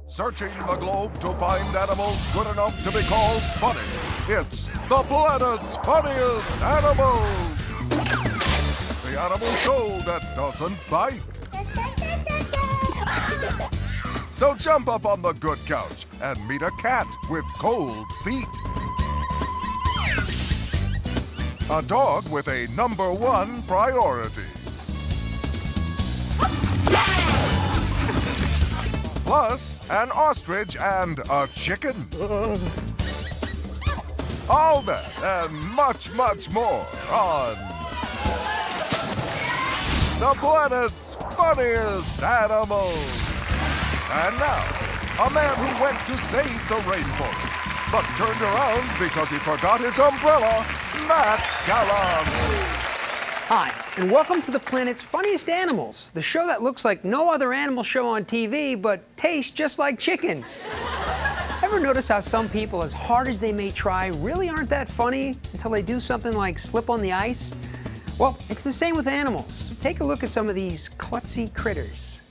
Searching the globe to find animals good enough to be called funny. It's the planet's funniest animals. The animal show that doesn't bite. So jump up on the good couch and meet a cat with cold feet. A dog with a #1 priority. Plus, an ostrich and a chicken. All that and much, much more on the planet's funniest animals. And now, a man who went to save the rainforest, but turned around because he forgot his umbrella, Matt Gallant. Hi, and welcome to the planet's funniest animals, the show that looks like no other animal show on TV, but tastes just like chicken. Ever notice how some people, as hard as they may try, really aren't that funny until they do something like slip on the ice? Well, it's the same with animals. Take a look at some of these klutzy critters.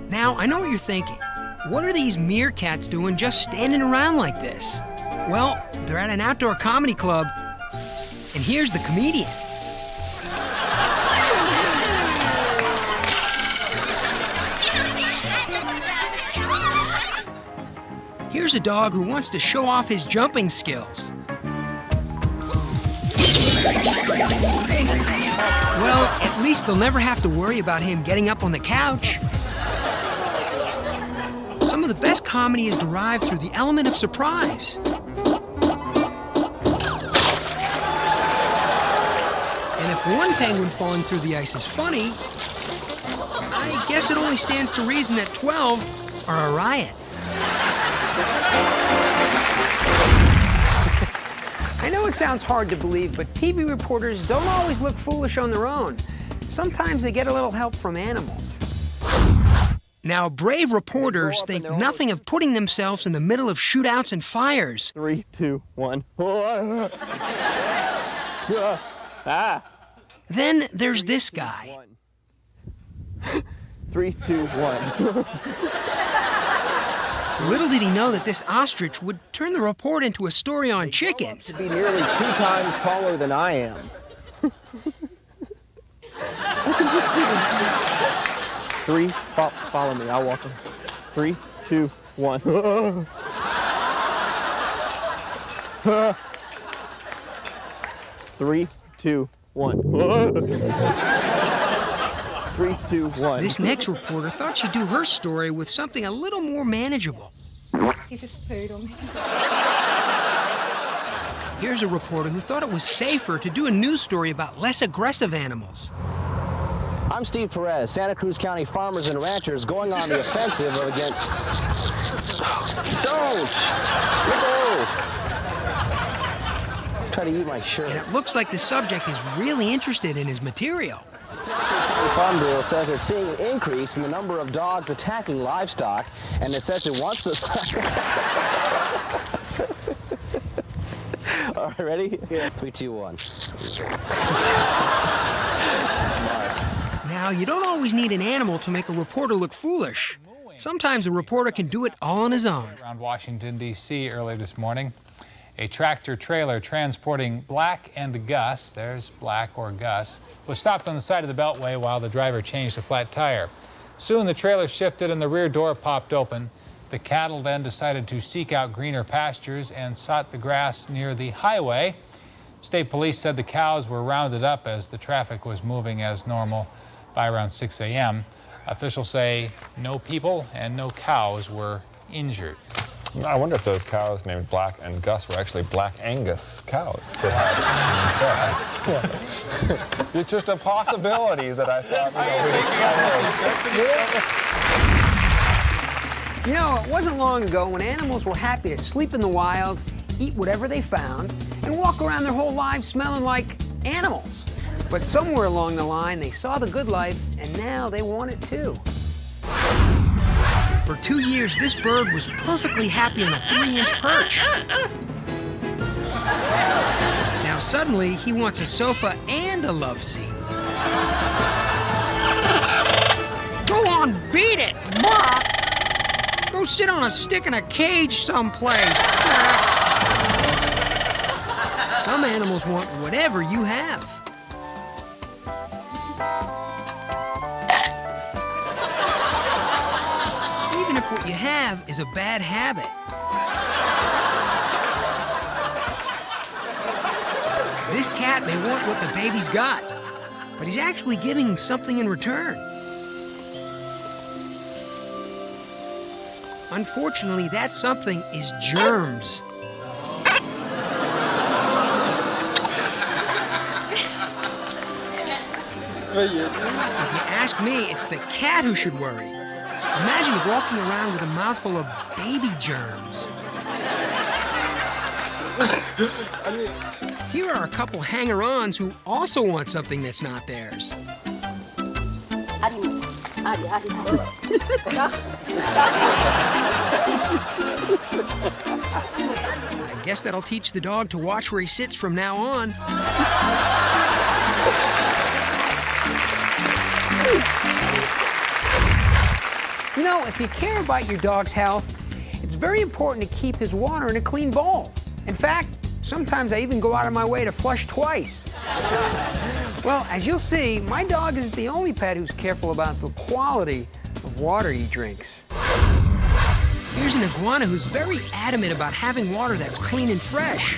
Now, I know what you're thinking. What are these meerkats doing just standing around like this? Well, they're at an outdoor comedy club, and here's the comedian. Here's a dog who wants to show off his jumping skills. Well, at least they'll never have to worry about him getting up on the couch. Some of the best comedy is derived through the element of surprise. And if one penguin falling through the ice is funny, I guess it only stands to reason that 12 are a riot. I know it sounds hard to believe, but TV reporters don't always look foolish on their own. Sometimes they get a little help from animals. Now, brave reporters think nothing of putting themselves in the middle of shootouts and fires. 3, 2, 1. Then there's this guy. 3, 2, 1. Little did he know that this ostrich would turn the report into a story on chickens. To be nearly 2 times taller than I am. I can just see them. 3, follow me, I'll walk them. 3, 2, 1. 3, 2, 1. 3, 2, 1. This next reporter thought she'd do her story with something a little more manageable. He's just pooed on me. Here's a reporter who thought it was safer to do a news story about less aggressive animals. I'm Steve Perez, Santa Cruz County farmers and ranchers going on the offensive against... Don't! No! Try to eat my shirt. And it looks like the subject is really interested in his material. The Farm Bureau says it's seeing an increase in the number of dogs attacking livestock, and it says it wants to... All right, ready? 3, 2, 1. Now, you don't always need an animal to make a reporter look foolish. Sometimes a reporter can do it all on his own. Around Washington, D.C. early this morning, a tractor-trailer transporting Black and Gus, there's Black or Gus, was stopped on the side of the beltway while the driver changed a flat tire. Soon the trailer shifted and the rear door popped open. The cattle then decided to seek out greener pastures and sought the grass near the highway. State police said the cows were rounded up as the traffic was moving as normal by around 6 a.m. Officials say no people and no cows were injured. I wonder if those cows named Black and Gus were actually Black Angus cows. It's just a possibility that I thought, You know, it wasn't long ago when animals were happy to sleep in the wild, eat whatever they found, and walk around their whole lives smelling like animals. But somewhere along the line, they saw the good life, and now they want it too. For 2 years, this bird was perfectly happy on a 3-inch perch. Now suddenly, he wants a sofa and a love seat. Go on, beat it, Mark! Go sit on a stick in a cage someplace. Some animals want whatever you have. Even if what you have is a bad habit. This cat may want what the baby's got, but he's actually giving something in return. Unfortunately, that something is germs. If you ask me, it's the cat who should worry. Imagine walking around with a mouthful of baby germs. Here are a couple hanger-ons who also want something that's not theirs. I guess that'll teach the dog to watch where he sits from now on. You know, if you care about your dog's health, it's very important to keep his water in a clean bowl. In fact, sometimes I even go out of my way to flush twice. Well, as you'll see, my dog isn't the only pet who's careful about the quality of water he drinks. Here's an iguana who's very adamant about having water that's clean and fresh.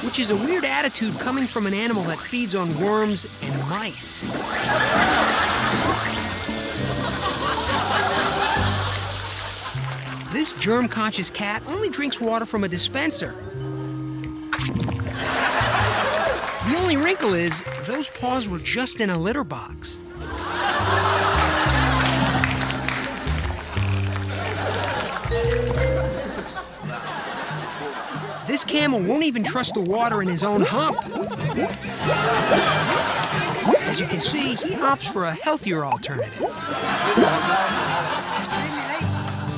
Which is a weird attitude coming from an animal that feeds on worms and mice. This germ-conscious cat only drinks water from a dispenser. The only wrinkle is, those paws were just in a litter box. This camel won't even trust the water in his own hump. As you can see, he opts for a healthier alternative.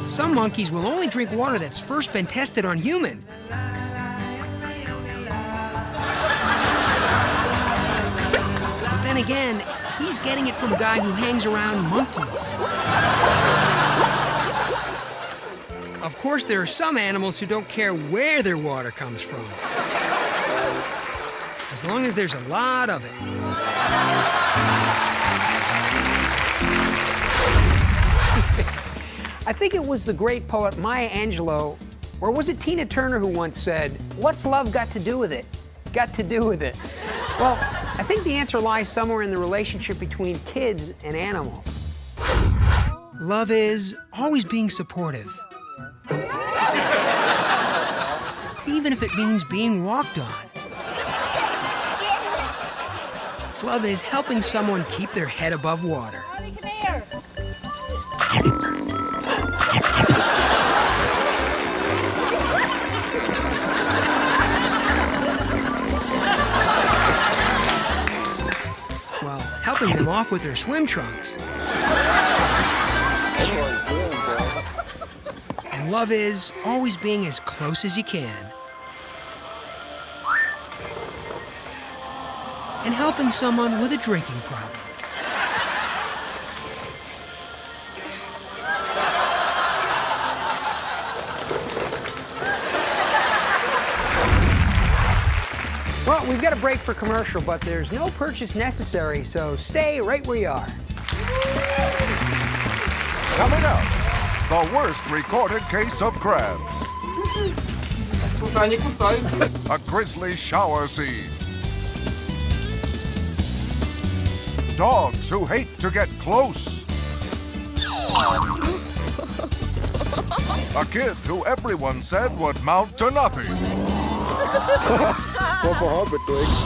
Some monkeys will only drink water that's first been tested on humans. But then again, he's getting it from a guy who hangs around monkeys. Of course, there are some animals who don't care where their water comes from, as long as there's a lot of it. I think it was the great poet Maya Angelou, or was it Tina Turner who once said, "What's love got to do with it? Got to do with it?" Well, I think the answer lies somewhere in the relationship between kids and animals. Love is always being supportive. Even if it means being walked on. Love is helping someone keep their head above water. Well, helping them off with their swim trunks. And love is always being as close as you can. And helping someone with a drinking problem. Well, we've got a break for commercial, but there's no purchase necessary, so stay right where you are. Coming up, the worst recorded case of crabs. A grisly shower scene. Dogs who hate to get close. A kid who everyone said would mount to nothing.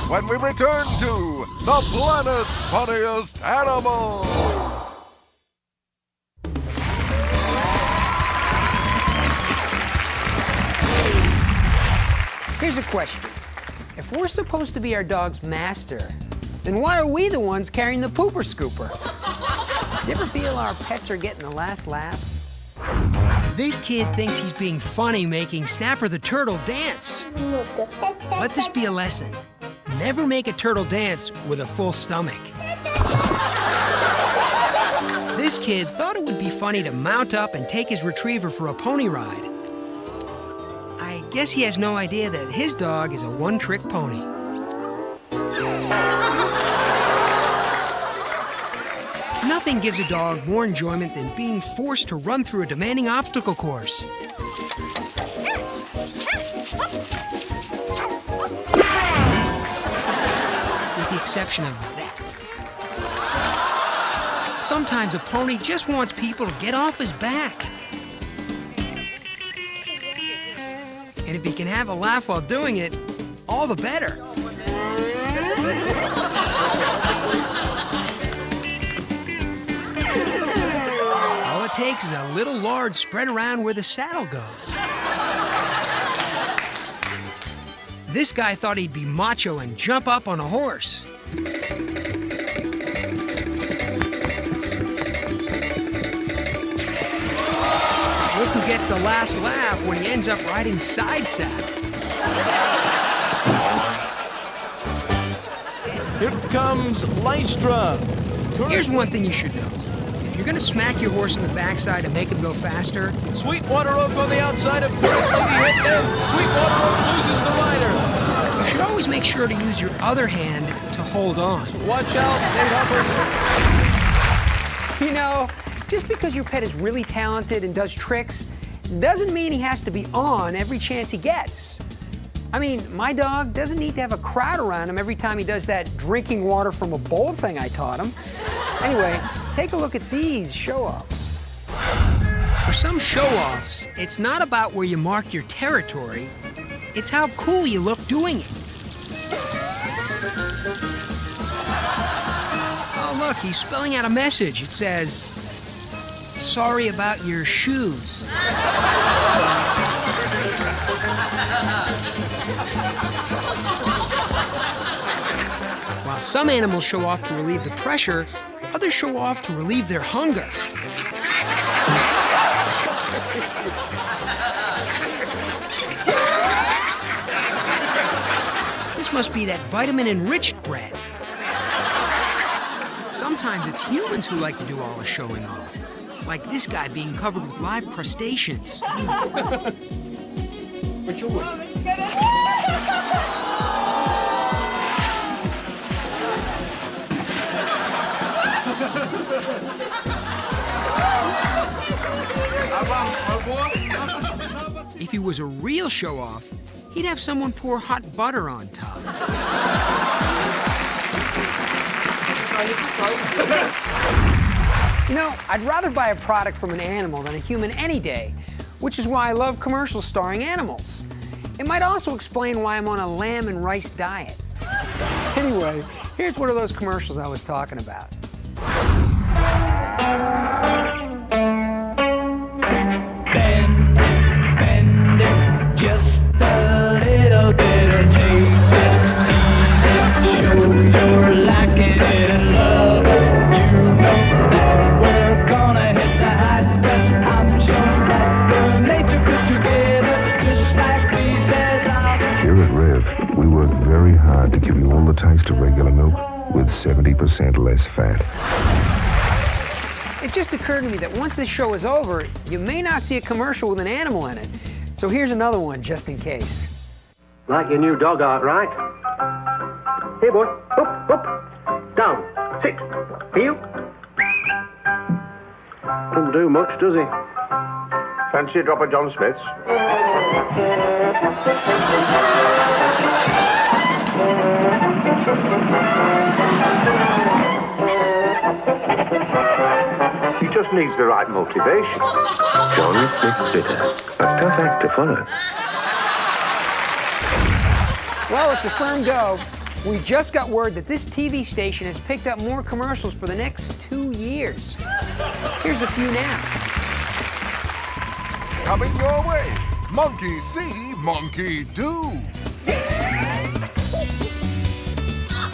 When we return to the planet's funniest animals. Here's a question. If we're supposed to be our dog's master, then why are we the ones carrying the pooper scooper? Do you ever feel our pets are getting the last laugh? This kid thinks he's being funny making Snapper the turtle dance. Let this be a lesson. Never make a turtle dance with a full stomach. This kid thought it would be funny to mount up and take his retriever for a pony ride. I guess he has no idea that his dog is a one-trick pony. Nothing gives a dog more enjoyment than being forced to run through a demanding obstacle course. With the exception of that. Sometimes a pony just wants people to get off his back. And if he can have a laugh while doing it, all the better. All it takes is a little lard spread around where the saddle goes. This guy thought he'd be macho and jump up on a horse. Look who gets the last laugh when he ends up riding side saddle. Here comes Lystra. Here's one thing you should know. If you're gonna smack your horse in the backside and make him go faster, Sweetwater Oak on the outside of Great Lady hit there. Sweetwater Oak loses the rider. you should always make sure to use your other hand to hold on. Watch out, Nate Hubbard. You know, just because your pet is really talented and does tricks doesn't mean he has to be on every chance he gets. I mean, my dog doesn't need to have a crowd around him every time he does that drinking water from a bowl thing I taught him. Anyway, take a look at these show-offs. For some show-offs, it's not about where you mark your territory, it's how cool you look doing it. Oh, look, he's spelling out a message. It says, "Sorry about your shoes." While some animals show off to relieve the pressure, others show off to relieve their hunger. This must be that vitamin-enriched bread. Sometimes it's humans who like to do all the showing off, like this guy being covered with live crustaceans. If he was a real show-off, he'd have someone pour hot butter on top. You know, I'd rather buy a product from an animal than a human any day, which is why I love commercials starring animals. It might also explain why I'm on a lamb and rice diet. Anyway, here's one of those commercials I was talking about. Bend it just a little bit or taste it, show you're liking it and love it. You know that we're gonna hit the heights, 'cause I'm sure that the nature put together just like we says. Here at Rev, we work very hard to give you all the taste of regular milk with 70% less fat. It just occurred to me that once this show is over, you may not see a commercial with an animal in it. So here's another one just in case. Like your new dog art, right? Here, boy. Up, up. Down. Sit. Heel. Doesn't do much, does he? Fancy a drop of John Smith's? He just needs the right motivation. John Smith Bitter. A tough act to follow. Well, it's a firm go. We just got word that this TV station has picked up more commercials for the next 2 years. Here's a few now. Coming your way, monkey see, monkey do.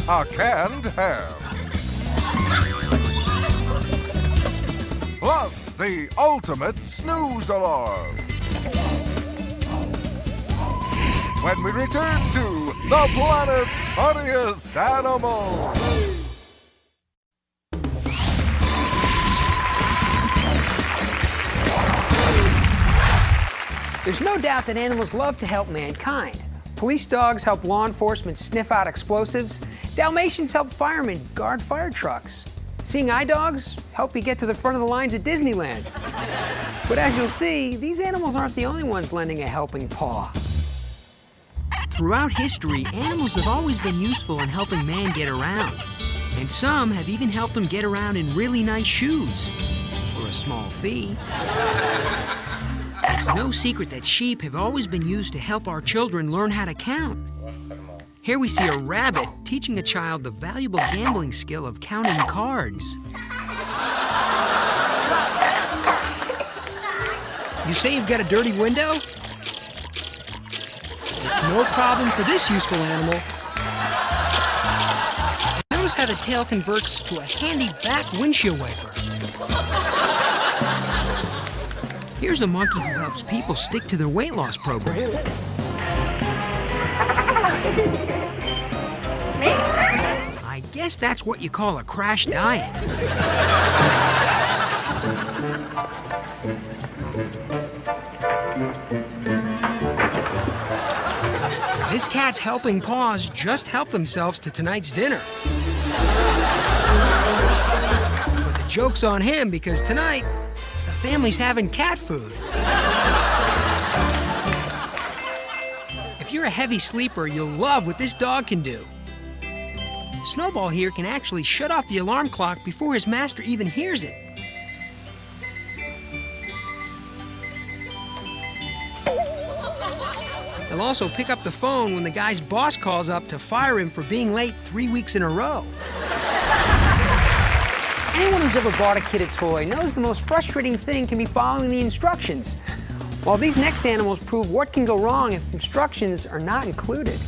A canned ham. Plus the ultimate snooze alarm. When we return to the planet's funniest animals. There's no doubt that animals love to help mankind. Police dogs help law enforcement sniff out explosives. Dalmatians help firemen guard fire trucks. Seeing eye dogs help you get to the front of the lines at Disneyland. But as you'll see, these animals aren't the only ones lending a helping paw. Throughout history, animals have always been useful in helping man get around. And some have even helped him get around in really nice shoes for a small fee. It's no secret that sheep have always been used to help our children learn how to count. Here we see a rabbit teaching a child the valuable gambling skill of counting cards. You say you've got a dirty window? It's no problem for this useful animal. Notice how the tail converts to a handy back windshield wiper. Here's a monkey who helps people stick to their weight loss program. I guess that's what you call a crash diet. This cat's helping paws just help themselves to tonight's dinner. But the joke's on him because tonight, the family's having cat food. If you're a heavy sleeper, you'll love what this dog can do. Snowball here can actually shut off the alarm clock before his master even hears it. He'll also pick up the phone when the guy's boss calls up to fire him for being late 3 weeks in a row. Anyone who's ever bought a kid a toy knows the most frustrating thing can be following the instructions. Well, these next animals prove what can go wrong if instructions are not included.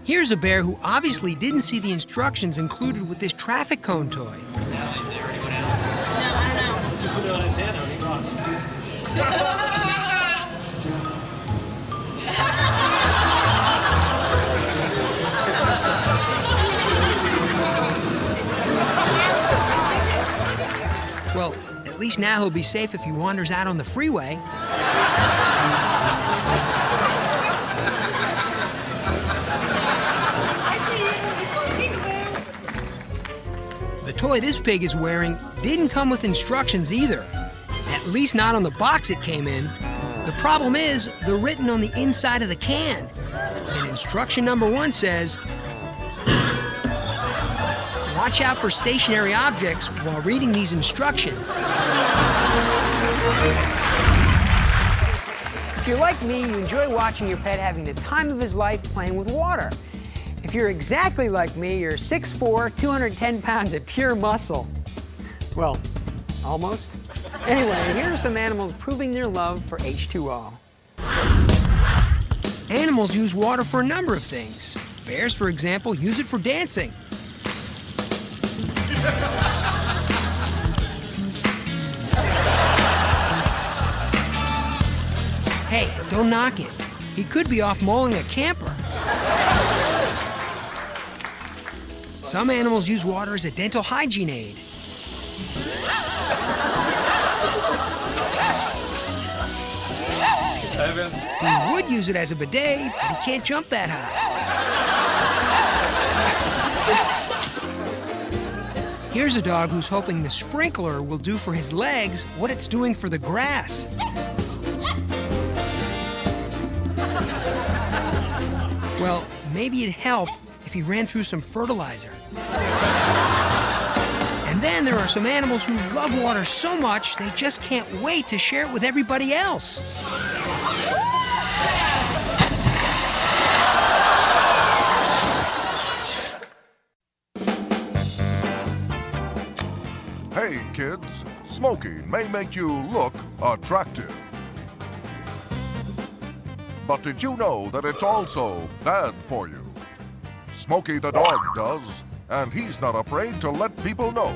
Here's a bear who obviously didn't see the instructions included with this traffic cone toy. Well, at least now he'll be safe if he wanders out on the freeway. The toy this pig is wearing didn't come with instructions either. At least not on the box it came in. The problem is, they're written on the inside of the can. And instruction number 1 says, watch out for stationary objects while reading these instructions. If you're like me, you enjoy watching your pet having the time of his life playing with water. If you're exactly like me, you're 6'4", 210 pounds of pure muscle. Well, almost. Anyway, here are some animals proving their love for H2O. Animals use water for a number of things. Bears, for example, use it for dancing. Hey, don't knock it. He could be off mauling a camper. Some animals use water as a dental hygiene aid. He would use it as a bidet, but he can't jump that high. Here's a dog who's hoping the sprinkler will do for his legs what it's doing for the grass. Well, maybe it'd help if he ran through some fertilizer. And then there are some animals who love water so much they just can't wait to share it with everybody else. Hey kids, smoking may make you look attractive. But did you know that it's also bad for you? Smokey the dog does, and he's not afraid to let people know,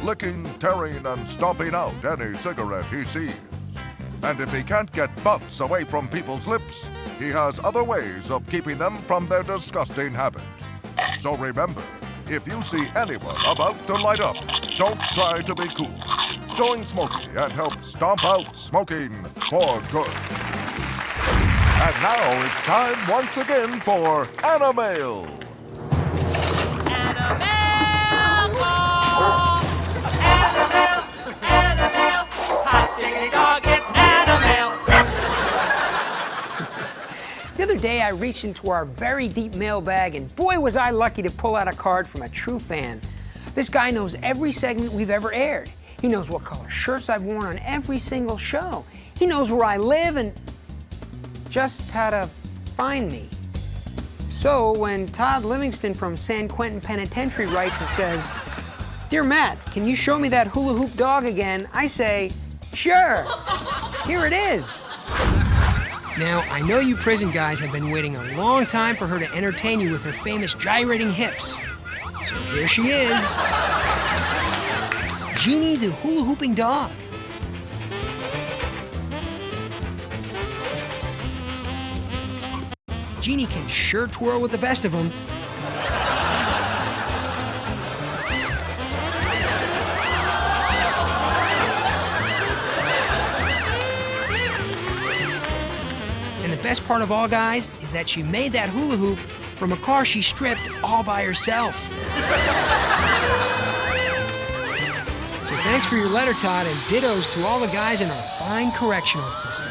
licking, tearing, and stomping out any cigarette he sees. And if he can't get butts away from people's lips, he has other ways of keeping them from their disgusting habit. So remember, if you see anyone about to light up, don't try to be cool. join Smokey and help stomp out smoking for good. And now it's time once again for Animail. The other day, I reached into our very deep mailbag, and boy, was I lucky to pull out a card from a true fan. This guy knows every segment we've ever aired. He knows what color shirts I've worn on every single show. He knows where I live and just how to find me. So when Todd Livingston from San Quentin Penitentiary writes and says, "Dear Matt, can you show me that hula hoop dog again?" I say, "Sure, here it is." Now, I know you prison guys have been waiting a long time for her to entertain you with her famous gyrating hips. So here she is. Jeannie the hula hooping dog. Jeannie can sure twirl with the best of them. And the best part of all, guys, is that she made that hula hoop from a car she stripped all by herself. So thanks for your letter, Todd, and dittos to all the guys in our fine correctional system.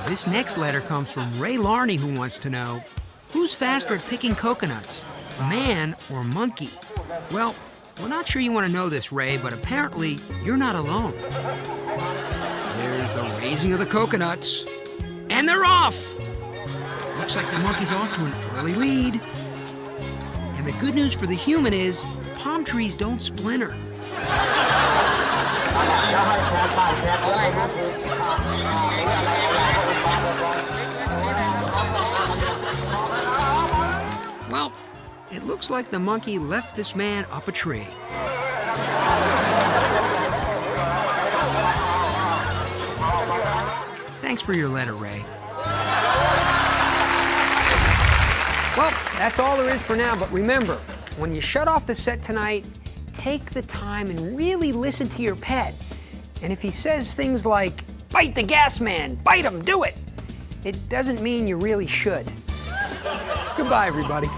This next letter comes from Ray Larney, who wants to know, who's faster at picking coconuts, man or monkey? Well, we're not sure you want to know this, Ray, but apparently you're not alone. There's the raising of the coconuts, and they're off! Looks like the monkey's off to an early lead. And the good news for the human is, palm trees don't splinter. Well, it looks like the monkey left this man up a tree. Thanks for your letter, Ray. Well, that's all there is for now, but remember, when you shut off the set tonight, take the time and really listen to your pet. And if he says things like, "Bite the gas man, bite him, do it," it doesn't mean you really should. Goodbye, everybody.